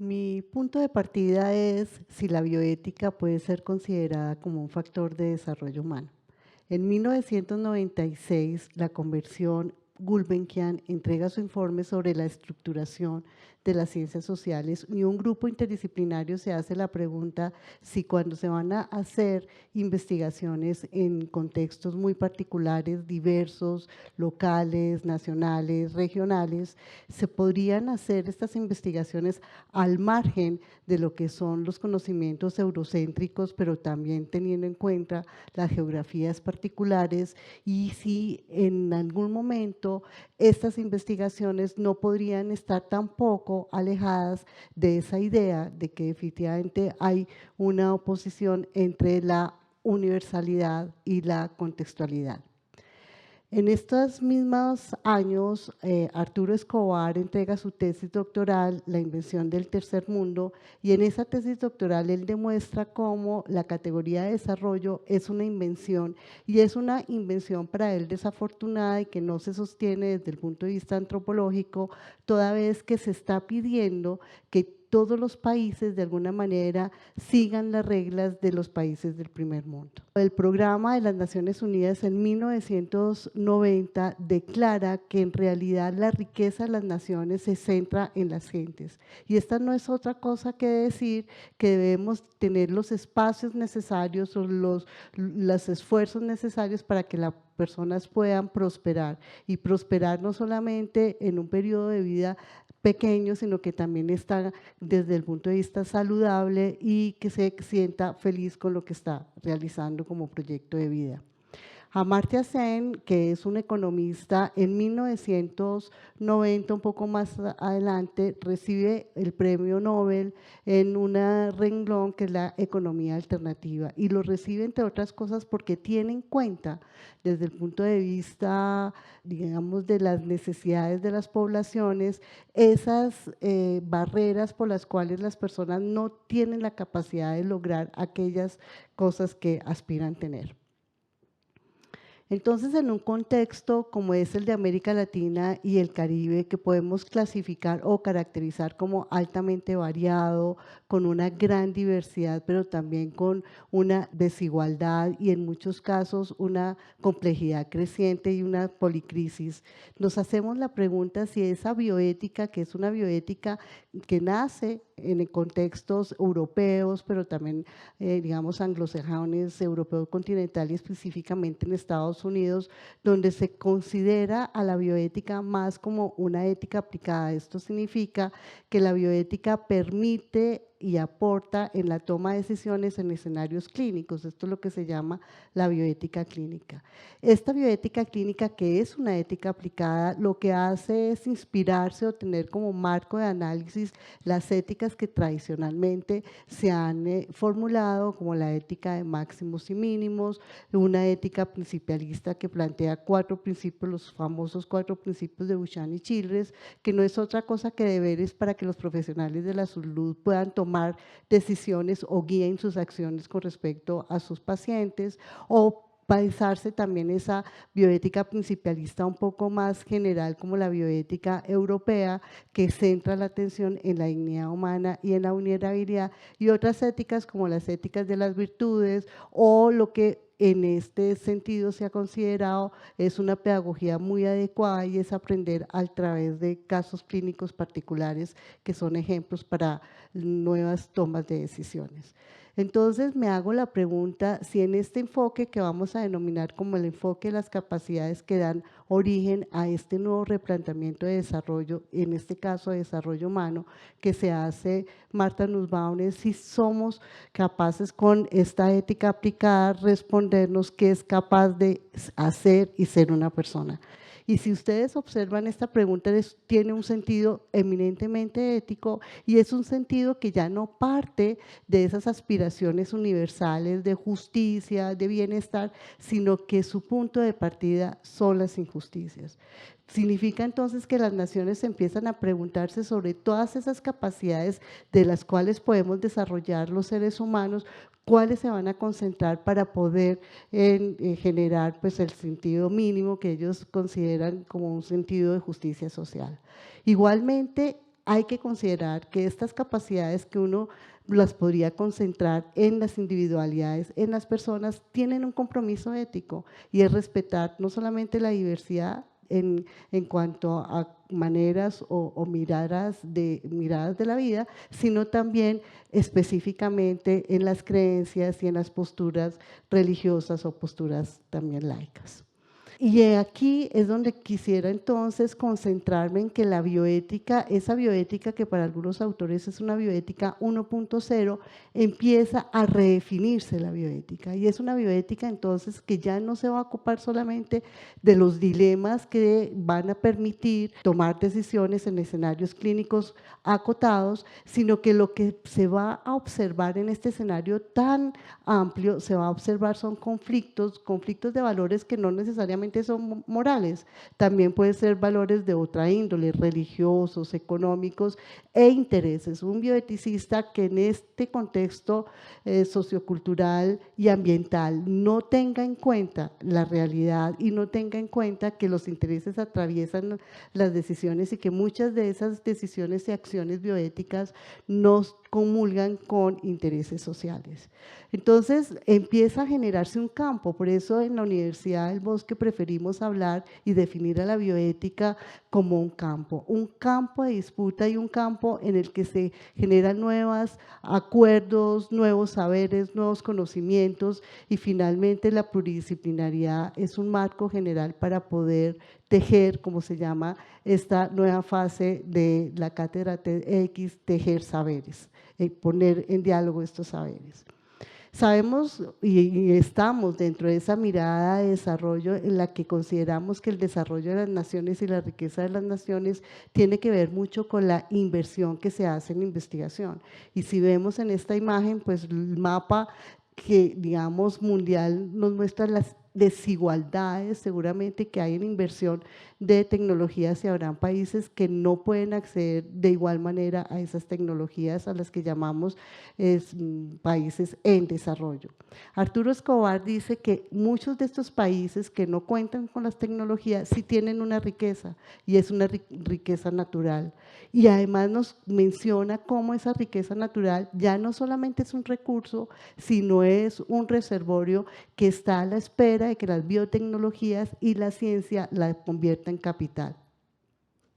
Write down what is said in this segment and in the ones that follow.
Mi punto de partida es si la bioética puede ser considerada como un factor de desarrollo humano. En 1996, la Convención Gulbenkian entrega su informe sobre la estructuración de las ciencias sociales y un grupo interdisciplinario se hace la pregunta si cuando se van a hacer investigaciones en contextos muy particulares, diversos, locales, nacionales, regionales, se podrían hacer estas investigaciones al margen de lo que son los conocimientos eurocéntricos, pero también teniendo en cuenta las geografías particulares y si en algún momento estas investigaciones no podrían estar tampoco alejadas de esa idea de que definitivamente hay una oposición entre la universalidad y la contextualidad. En estos mismos años, Arturo Escobar entrega su tesis doctoral, La invención del tercer mundo, y en esa tesis doctoral él demuestra cómo la categoría de desarrollo es una invención, y es una invención para él desafortunada y que no se sostiene desde el punto de vista antropológico, toda vez que se está pidiendo que todos los países de alguna manera sigan las reglas de los países del primer mundo. El programa de las Naciones Unidas en 1990 declara que en realidad la riqueza de las naciones se centra en las gentes y esta no es otra cosa que decir que debemos tener los espacios necesarios o los esfuerzos necesarios para que las personas puedan prosperar y prosperar no solamente en un periodo de vida pequeño, sino que también está desde el punto de vista saludable y que se sienta feliz con lo que está realizando como proyecto de vida. Amartya Sen, que es un economista, en 1990, un poco más adelante, recibe el premio Nobel en un renglón que es la economía alternativa y lo recibe entre otras cosas porque tiene en cuenta desde el punto de vista, digamos, de las necesidades de las poblaciones, esas barreras por las cuales las personas no tienen la capacidad de lograr aquellas cosas que aspiran tener. Entonces, en un contexto como es el de América Latina y el Caribe, que podemos clasificar o caracterizar como altamente variado, con una gran diversidad, pero también con una desigualdad y en muchos casos una complejidad creciente y una policrisis, nos hacemos la pregunta si esa bioética, que es una bioética que nace en contextos europeos, pero también, digamos, anglosajones, europeo continental y específicamente en Estados Unidos, donde se considera a la bioética más como una ética aplicada. Esto significa que la bioética permite y aporta en la toma de decisiones en escenarios clínicos. Esto es lo que se llama la bioética clínica. Esta bioética clínica, que es una ética aplicada, lo que hace es inspirarse o tener como marco de análisis las éticas que tradicionalmente se han formulado, como la ética de máximos y mínimos, una ética principialista que plantea 4 principios, los famosos 4 principios de Buchan y Childress, que no es otra cosa que deberes para que los profesionales de la salud puedan tomar decisiones o guíen sus acciones con respecto a sus pacientes, o pensarse también esa bioética principialista un poco más general como la bioética europea, que centra la atención en la dignidad humana y en la vulnerabilidad, y otras éticas como las éticas de las virtudes o lo que en este sentido se ha considerado es una pedagogía muy adecuada y es aprender a través de casos clínicos particulares que son ejemplos para nuevas tomas de decisiones. Entonces me hago la pregunta si en este enfoque que vamos a denominar como el enfoque de las capacidades que dan origen a este nuevo replanteamiento de desarrollo, en este caso de desarrollo humano, que se hace Martha Nussbaum, si somos capaces con esta ética aplicada respondernos qué es capaz de hacer y ser una persona. Y si ustedes observan esta pregunta, tiene un sentido eminentemente ético y es un sentido que ya no parte de esas aspiraciones universales de justicia, de bienestar, sino que su punto de partida son las injusticias. Significa entonces que las naciones empiezan a preguntarse sobre todas esas capacidades de las cuales podemos desarrollar los seres humanos, cuáles se van a concentrar para poder generar pues, el sentido mínimo que ellos consideran como un sentido de justicia social. Igualmente, hay que considerar que estas capacidades que uno las podría concentrar en las individualidades, en las personas, tienen un compromiso ético y es respetar no solamente la diversidad en cuanto a maneras o miradas de la vida, sino también específicamente en las creencias y en las posturas religiosas o posturas también laicas. Y aquí es donde quisiera entonces concentrarme en que la bioética, esa bioética que para algunos autores es una bioética 1.0, empieza a redefinirse la bioética. Y es una bioética entonces que ya no se va a ocupar solamente de los dilemas que van a permitir tomar decisiones en escenarios clínicos acotados, sino que lo que se va a observar en este escenario tan amplio, se va a observar son conflictos de valores que no necesariamente son morales, también pueden ser valores de otra índole, religiosos, económicos e intereses. Un bioeticista que en este contexto sociocultural y ambiental no tenga en cuenta la realidad y no tenga en cuenta que los intereses atraviesan las decisiones y que muchas de esas decisiones y acciones bioéticas no comulgan con intereses sociales. Entonces empieza a generarse un campo, por eso en la Universidad del Bosque preferimos hablar y definir a la bioética como un campo de disputa y un campo en el que se generan nuevos acuerdos, nuevos saberes, nuevos conocimientos y finalmente la pluridisciplinariedad es un marco general para poder tejer, como se llama, esta nueva fase de la cátedra TEDx, tejer saberes, poner en diálogo estos saberes. Sabemos y estamos dentro de esa mirada de desarrollo en la que consideramos que el desarrollo de las naciones y la riqueza de las naciones tiene que ver mucho con la inversión que se hace en investigación. Y si vemos en esta imagen, pues el mapa que digamos mundial nos muestra las desigualdades seguramente que hay en inversión de tecnologías y habrán países que no pueden acceder de igual manera a esas tecnologías a las que llamamos países en desarrollo. Arturo Escobar dice que muchos de estos países que no cuentan con las tecnologías sí tienen una riqueza y es una riqueza natural y además nos menciona cómo esa riqueza natural ya no solamente es un recurso, sino es un reservorio que está a la espera de que las biotecnologías y la ciencia la conviertan en capital.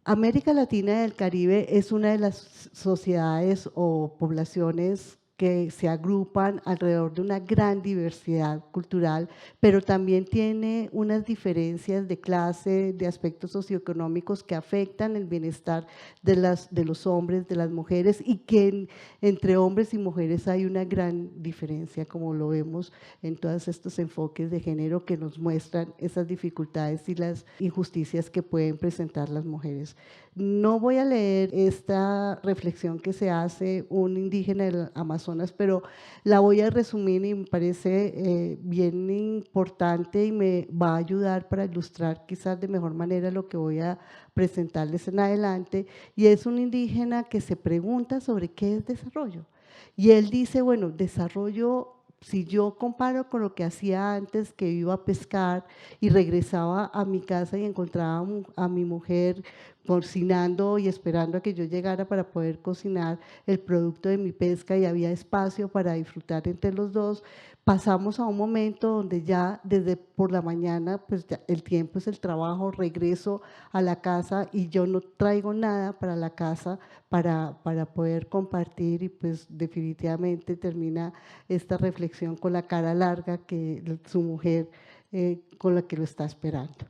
América Latina y el Caribe es una de las sociedades o poblaciones que se agrupan alrededor de una gran diversidad cultural, pero también tiene unas diferencias de clase, de aspectos socioeconómicos que afectan el bienestar de los hombres, de las mujeres y que entre hombres y mujeres hay una gran diferencia, como lo vemos en todos estos enfoques de género que nos muestran esas dificultades y las injusticias que pueden presentar las mujeres. No voy a leer esta reflexión que se hace un indígena del Amazonas, pero la voy a resumir y me parece bien importante y me va a ayudar para ilustrar quizás de mejor manera lo que voy a presentarles en adelante. Y es un indígena que se pregunta sobre qué es desarrollo. Y él dice, bueno, desarrollo, si yo comparo con lo que hacía antes, que iba a pescar y regresaba a mi casa y encontraba a mi mujer cocinando y esperando a que yo llegara para poder cocinar el producto de mi pesca y había espacio para disfrutar entre los dos, pasamos a un momento donde ya desde por la mañana, pues ya el tiempo es el trabajo, regreso a la casa y yo no traigo nada para la casa para poder compartir y pues definitivamente termina esta reflexión con la cara larga que su mujer con la que lo está esperando.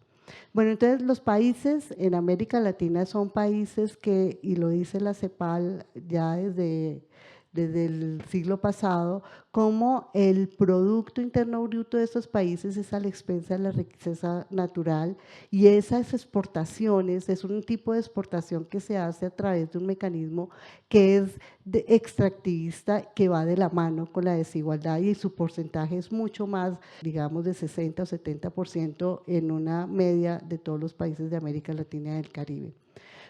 Bueno, entonces los países en América Latina son países que, y lo dice la CEPAL ya desde el siglo pasado, como el Producto Interno Bruto de estos países es a la expensa de la riqueza natural y esas exportaciones es un tipo de exportación que se hace a través de un mecanismo que es extractivista que va de la mano con la desigualdad y su porcentaje es mucho más, digamos, de 60 o 70% en una media de todos los países de América Latina y del Caribe.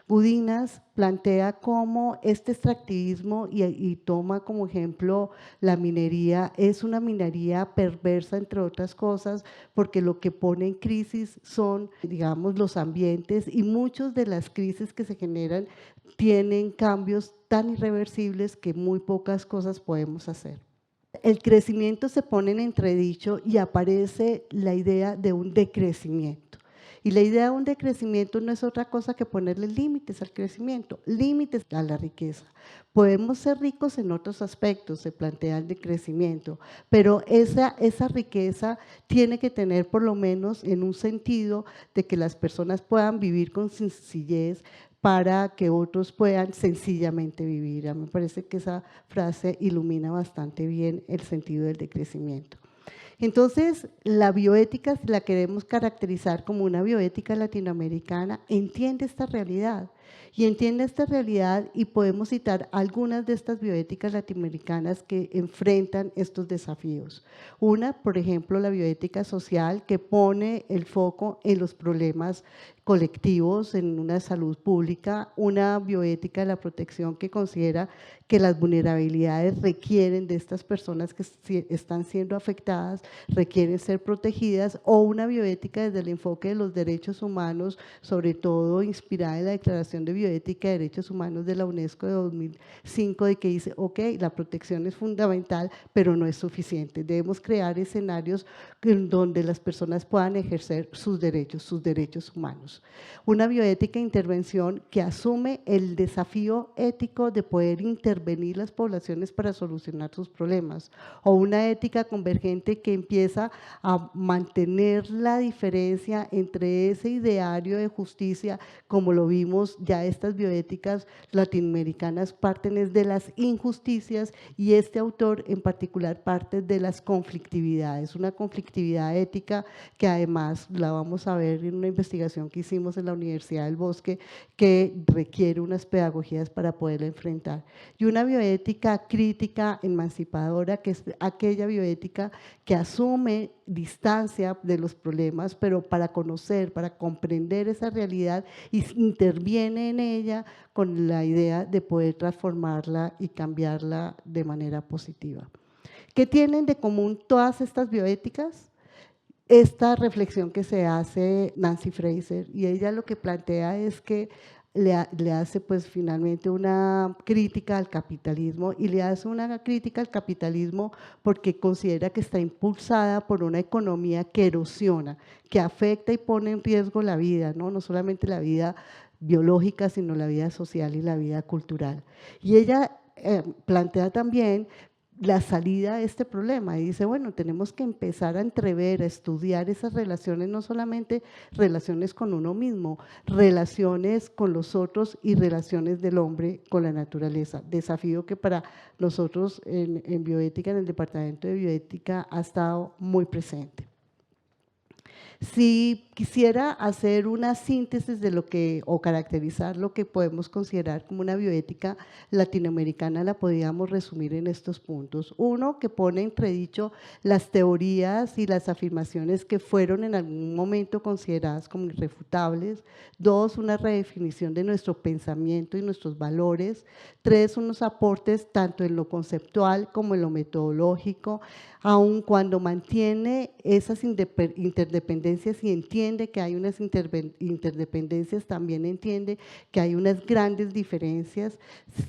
Gudinas plantea cómo este extractivismo y toma como ejemplo la minería, es una minería perversa entre otras cosas, porque lo que pone en crisis son, digamos, los ambientes, y muchas de las crisis que se generan tienen cambios tan irreversibles que muy pocas cosas podemos hacer. El crecimiento se pone en entredicho y aparece la idea de un decrecimiento. Y la idea de un decrecimiento no es otra cosa que ponerle límites al crecimiento, límites a la riqueza. Podemos ser ricos en otros aspectos, se plantea el decrecimiento, pero esa riqueza tiene que tener por lo menos en un sentido de que las personas puedan vivir con sencillez, para que otros puedan sencillamente vivir. A mí me parece que esa frase ilumina bastante bien el sentido del decrecimiento. Entonces, la bioética, si la queremos caracterizar como una bioética latinoamericana, entiende esta realidad y podemos citar algunas de estas bioéticas latinoamericanas que enfrentan estos desafíos. Una, por ejemplo, la bioética social, que pone el foco en los problemas colectivos, en una salud pública, una bioética de la protección que considera que las vulnerabilidades requieren de estas personas que están siendo afectadas, requieren ser protegidas, o una bioética desde el enfoque de los derechos humanos, sobre todo inspirada en la Declaración de Bioética de Derechos Humanos de la UNESCO de 2005, de que dice, ok, la protección es fundamental, pero no es suficiente, debemos crear escenarios en donde las personas puedan ejercer sus derechos humanos. Una bioética de intervención que asume el desafío ético de poder intervenir las poblaciones para solucionar sus problemas, o una ética convergente que empieza a mantener la diferencia entre ese ideario de justicia, como lo vimos ya estas bioéticas latinoamericanas parten de las injusticias, y este autor en particular parte de las conflictividades, una conflictividad ética que además la vamos a ver en una investigación que hicimos en la Universidad del Bosque, que requiere unas pedagogías para poderla enfrentar. Y una bioética crítica, emancipadora, que es aquella bioética que asume distancia de los problemas, pero para conocer, para comprender esa realidad, y interviene en ella con la idea de poder transformarla y cambiarla de manera positiva. ¿Qué tienen de común todas estas bioéticas? Esta reflexión que se hace Nancy Fraser, y ella lo que plantea es que le hace pues finalmente una crítica al capitalismo, y le hace una crítica al capitalismo porque considera que está impulsada por una economía que erosiona, que afecta y pone en riesgo la vida, no solamente la vida biológica, sino la vida social y la vida cultural. Y ella plantea también la salida a este problema y dice, bueno, tenemos que empezar a entrever, a estudiar esas relaciones, no solamente relaciones con uno mismo, relaciones con los otros y relaciones del hombre con la naturaleza. Desafío que para nosotros en bioética, en el departamento de bioética, ha estado muy presente. Si quisiera hacer una síntesis de lo que, o caracterizar lo que podemos considerar como una bioética latinoamericana, la podríamos resumir en estos puntos. Uno, que pone entredicho las teorías y las afirmaciones que fueron en algún momento consideradas como irrefutables. Dos, una redefinición de nuestro pensamiento y nuestros valores. Tres, unos aportes tanto en lo conceptual como en lo metodológico, aun cuando mantiene esas interdependencias y entiende que hay unas interdependencias, también entiende que hay unas grandes diferencias.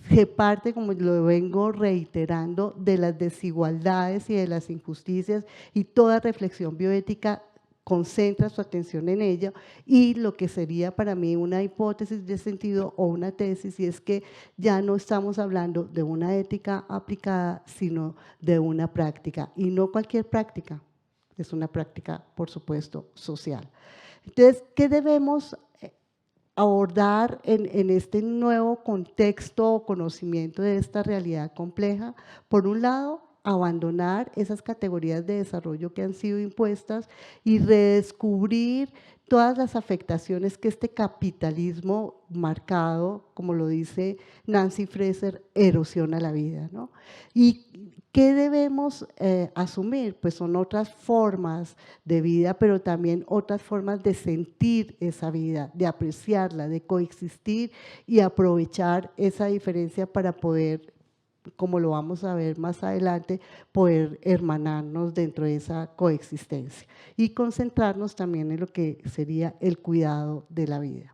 Se parte, como lo vengo reiterando, de las desigualdades y de las injusticias, y toda reflexión bioética concentra su atención en ella, y lo que sería para mí una hipótesis de sentido o una tesis, y es que ya no estamos hablando de una ética aplicada, sino de una práctica, y no cualquier práctica, es una práctica, por supuesto, social. Entonces, ¿qué debemos abordar en este nuevo contexto o conocimiento de esta realidad compleja? Por un lado, abandonar esas categorías de desarrollo que han sido impuestas y redescubrir todas las afectaciones que este capitalismo marcado, como lo dice Nancy Fraser, erosiona la vida, ¿no? Y ¿Qué debemos asumir? Pues son otras formas de vida, pero también otras formas de sentir esa vida, de apreciarla, de coexistir y aprovechar esa diferencia para poder, como lo vamos a ver más adelante, poder hermanarnos dentro de esa coexistencia y concentrarnos también en lo que sería el cuidado de la vida.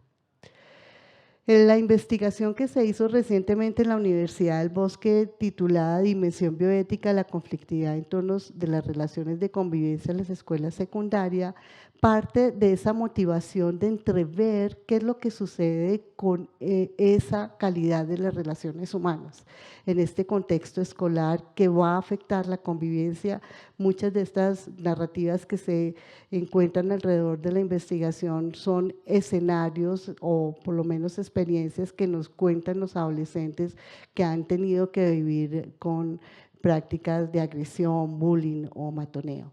En la investigación que se hizo recientemente en la Universidad del Bosque titulada Dimensión bioética, la conflictividad en torno de las relaciones de convivencia en las escuelas secundarias, parte de esa motivación de entrever qué es lo que sucede con esa calidad de las relaciones humanas en este contexto escolar que va a afectar la convivencia. Muchas de estas narrativas que se encuentran alrededor de la investigación son escenarios o por lo menos experiencias que nos cuentan los adolescentes que han tenido que vivir con prácticas de agresión, bullying o matoneo.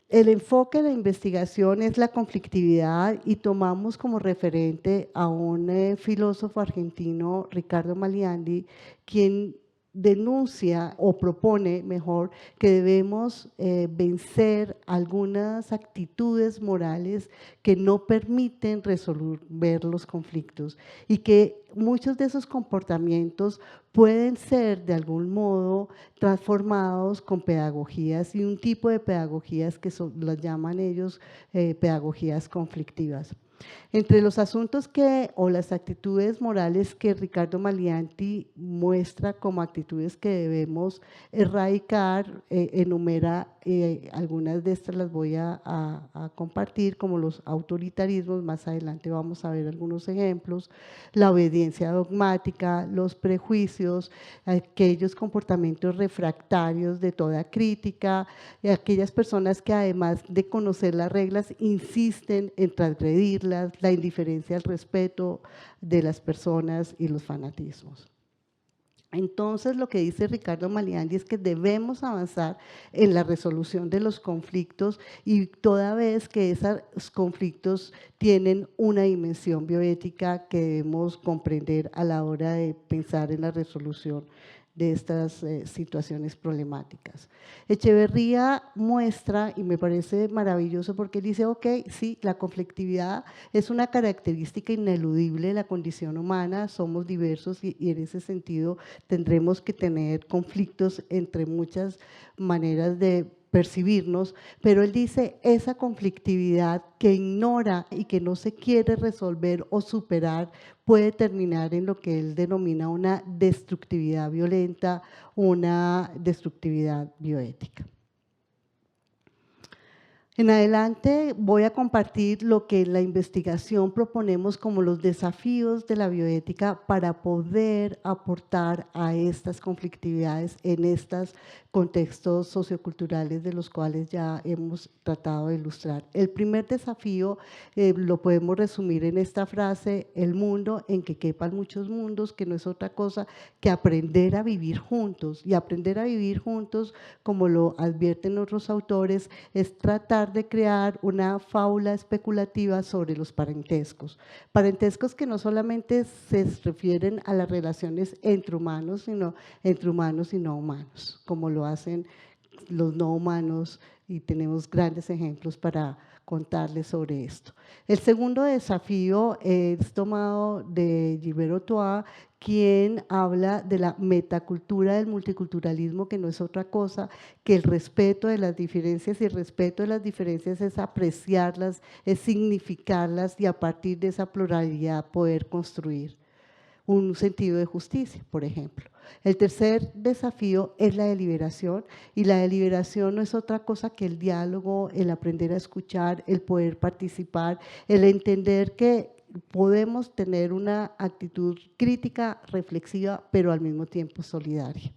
El enfoque de la investigación es la conflictividad y tomamos como referente a un filósofo argentino, Ricardo Maliandi, quien denuncia o propone, mejor, que debemos vencer algunas actitudes morales que no permiten resolver los conflictos y que muchos de esos comportamientos pueden ser de algún modo transformados con pedagogías y un tipo de pedagogías que las llaman ellos pedagogías conflictivas. Entre los asuntos o las actitudes morales que Ricardo Maliandi muestra como actitudes que debemos erradicar, enumera algunas de estas las voy a compartir, como los autoritarismos, más adelante vamos a ver algunos ejemplos, la obediencia dogmática, los prejuicios, aquellos comportamientos refractarios de toda crítica, aquellas personas que además de conocer las reglas insisten en transgredirlas, la indiferencia al respeto de las personas y los fanatismos. Entonces, lo que dice Ricardo Maliandi es que debemos avanzar en la resolución de los conflictos y toda vez que esos conflictos tienen una dimensión bioética que debemos comprender a la hora de pensar en la resolución de estas situaciones problemáticas. Echeverría muestra, y me parece maravilloso porque él dice, ok, sí, la conflictividad es una característica ineludible de la condición humana, somos diversos y en ese sentido tendremos que tener conflictos entre muchas maneras de percibirnos, pero él dice esa conflictividad que ignora y que no se quiere resolver o superar puede terminar en lo que él denomina una destructividad violenta, una destructividad bioética. En adelante voy a compartir lo que en la investigación proponemos como los desafíos de la bioética para poder aportar a estas conflictividades en estos contextos socioculturales de los cuales ya hemos tratado de ilustrar. El primer desafío lo podemos resumir en esta frase, el mundo en que quepan muchos mundos, que no es otra cosa que aprender a vivir juntos. Y aprender a vivir juntos, como lo advierten otros autores, es tratar de crear una fábula especulativa sobre los parentescos. Parentescos que no solamente se refieren a las relaciones entre humanos, sino entre humanos y no humanos, como lo hacen los no humanos y tenemos grandes ejemplos para contarles sobre esto. El segundo desafío es tomado de Gilbert Ochoa, quien habla de la metacultura del multiculturalismo, que no es otra cosa que el respeto de las diferencias, y el respeto de las diferencias es apreciarlas, es significarlas y a partir de esa pluralidad poder construir un sentido de justicia, por ejemplo. El tercer desafío es la deliberación, y la deliberación no es otra cosa que el diálogo, el aprender a escuchar, el poder participar, el entender que podemos tener una actitud crítica, reflexiva, pero al mismo tiempo solidaria.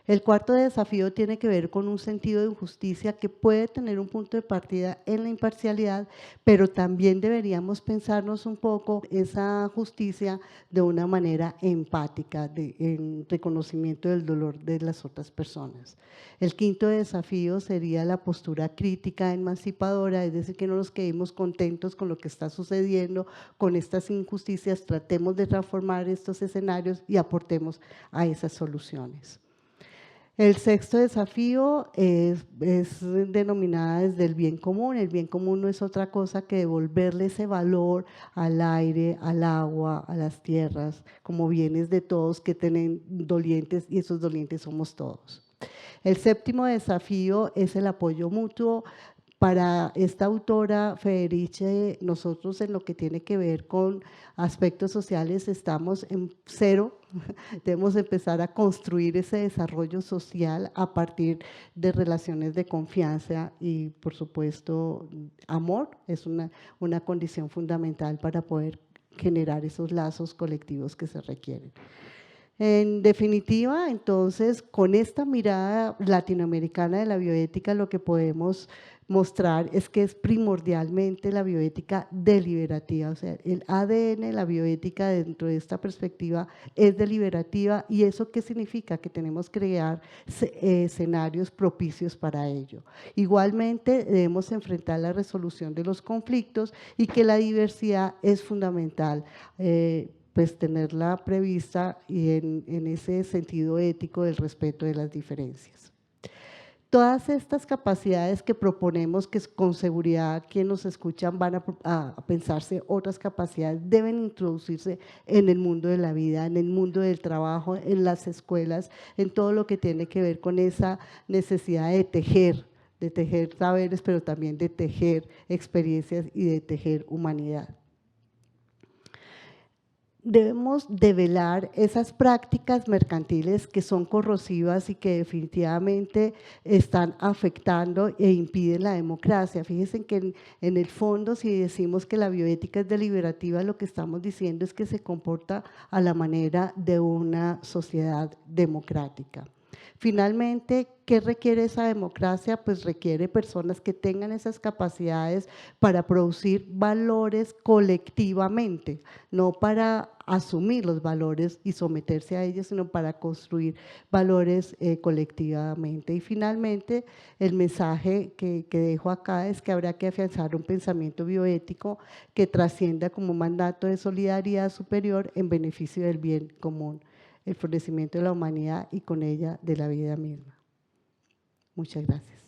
El cuarto desafío tiene que ver con un sentido de justicia que puede tener un punto de partida en la imparcialidad, pero también deberíamos pensarnos un poco esa justicia de una manera empática, en reconocimiento del dolor de las otras personas. El quinto desafío sería la postura crítica emancipadora, es decir, que no nos quedemos contentos con lo que está sucediendo, con estas injusticias, tratemos de transformar estos escenarios y aportemos a esas soluciones. El sexto desafío es denominada desde el bien común. El bien común no es otra cosa que devolverle ese valor al aire, al agua, a las tierras, como bienes de todos que tienen dolientes y esos dolientes somos todos. El séptimo desafío es el apoyo mutuo. Para esta autora Federiche, nosotros en lo que tiene que ver con aspectos sociales estamos en cero. Debemos empezar a construir ese desarrollo social a partir de relaciones de confianza y, por supuesto, amor es una condición fundamental para poder generar esos lazos colectivos que se requieren. En definitiva, entonces, con esta mirada latinoamericana de la bioética, lo que podemos mostrar es que es primordialmente la bioética deliberativa, o sea, el ADN de la bioética dentro de esta perspectiva es deliberativa. ¿Y eso qué significa? Que tenemos que crear escenarios propicios para ello. Igualmente, debemos enfrentar la resolución de los conflictos y que la diversidad es fundamental. Pues tenerla prevista y en ese sentido ético del respeto de las diferencias. Todas estas capacidades que proponemos, que con seguridad quienes nos escuchan van a pensarse otras capacidades, deben introducirse en el mundo de la vida, en el mundo del trabajo, en las escuelas, en todo lo que tiene que ver con esa necesidad de tejer saberes, pero también de tejer experiencias y de tejer humanidad. Debemos develar esas prácticas mercantiles que son corrosivas y que definitivamente están afectando e impiden la democracia. Fíjense que en el fondo, si decimos que la bioética es deliberativa, lo que estamos diciendo es que se comporta a la manera de una sociedad democrática. Finalmente, ¿qué requiere esa democracia? Pues requiere personas que tengan esas capacidades para producir valores colectivamente, no para asumir los valores y someterse a ellos, sino para construir valores colectivamente. Y finalmente, el mensaje que dejo acá es que habrá que afianzar un pensamiento bioético que trascienda como un mandato de solidaridad superior en beneficio del bien común, el florecimiento de la humanidad y con ella de la vida misma. Muchas gracias.